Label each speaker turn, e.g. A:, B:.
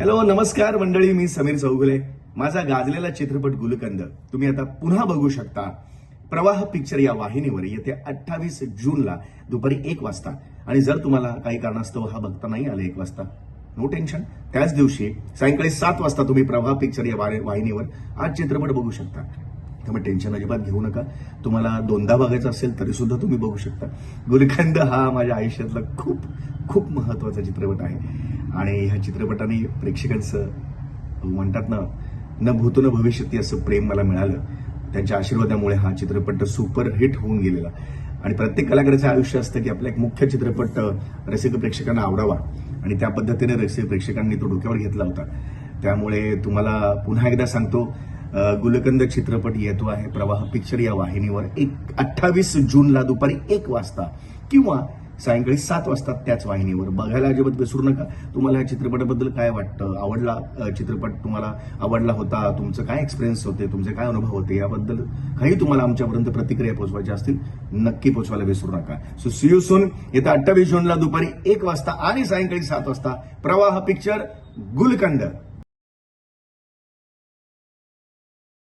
A: Hello नमस्कार मंडळी, मी समीर चौगुले. माझा गाजलेला चित्रपट गुलकंद तुम्ही आता पुन्हा बघू शकता प्रवाह पिक्चर या वाहिनीवर येत्या 28 जूनला दुपारी 1 वाजता. आणि जर तुम्हाला काही कारणास्तव हा बघता नाही आला 1 वाजता, नो टेन्शन, त्याच दिवशी सायंकाळी 7 वाजता तुम्ही प्रवाह पिक्चर या वाहिनीवर आज चित्रपट बघू शकता. त्यामुळे टेन्शन अजिबात घेऊ नका. तुम्हाला दोनदा बघायचा असेल तरी सुद्धा तुम्ही बघू शकता. गुलकंद हा माझ्या आयुष्यातला खूप खूप महत्वाचा चित्रपट आहे आणि ह्या चित्रपटाने प्रेक्षकांचं म्हणतात ना, न भूतो न भविष्यती असं प्रेम मला मिळालं. त्यांच्या आशीर्वादामुळे हा चित्रपट सुपरहिट होऊन गेलेला. आणि प्रत्येक कलाकाराचं आयुष्य असतं की आपला एक मुख्य चित्रपट रसिक प्रेक्षकांना आवडावा आणि त्या पद्धतीने रसिक प्रेक्षकांनी तो डोक्यावर घेतला होता. त्यामुळे तुम्हाला पुन्हा एकदा सांगतो, गुलकंद चित्रपट येतो आहे प्रवाह पिक्चर या वाहिनीवर 28 जूनला दुपारी 1 वाजता किंवा सायंकाळी 7 वाजता त्याच वाहिनीवर. बघायला अजिबात विसरू नका. तुम्हाला या चित्रपटाबद्दल काय वाटतं? आवडला चित्रपट? तुम्हाला आवडला होता? तुमचं काय एक्सपिरियन्स होते? तुमचे काय अनुभव होते? याबद्दल काही तुम्हाला आमच्यापर्यंत प्रतिक्रिया पोहोचवायच्या असतील नक्की पोहोचवायला विसरू नका. So see you soon. येत्या 28 जूनला दुपारी 1 वाजता आणि सायंकाळी 7 वाजता प्रवाह पिक्चर गुलकंद.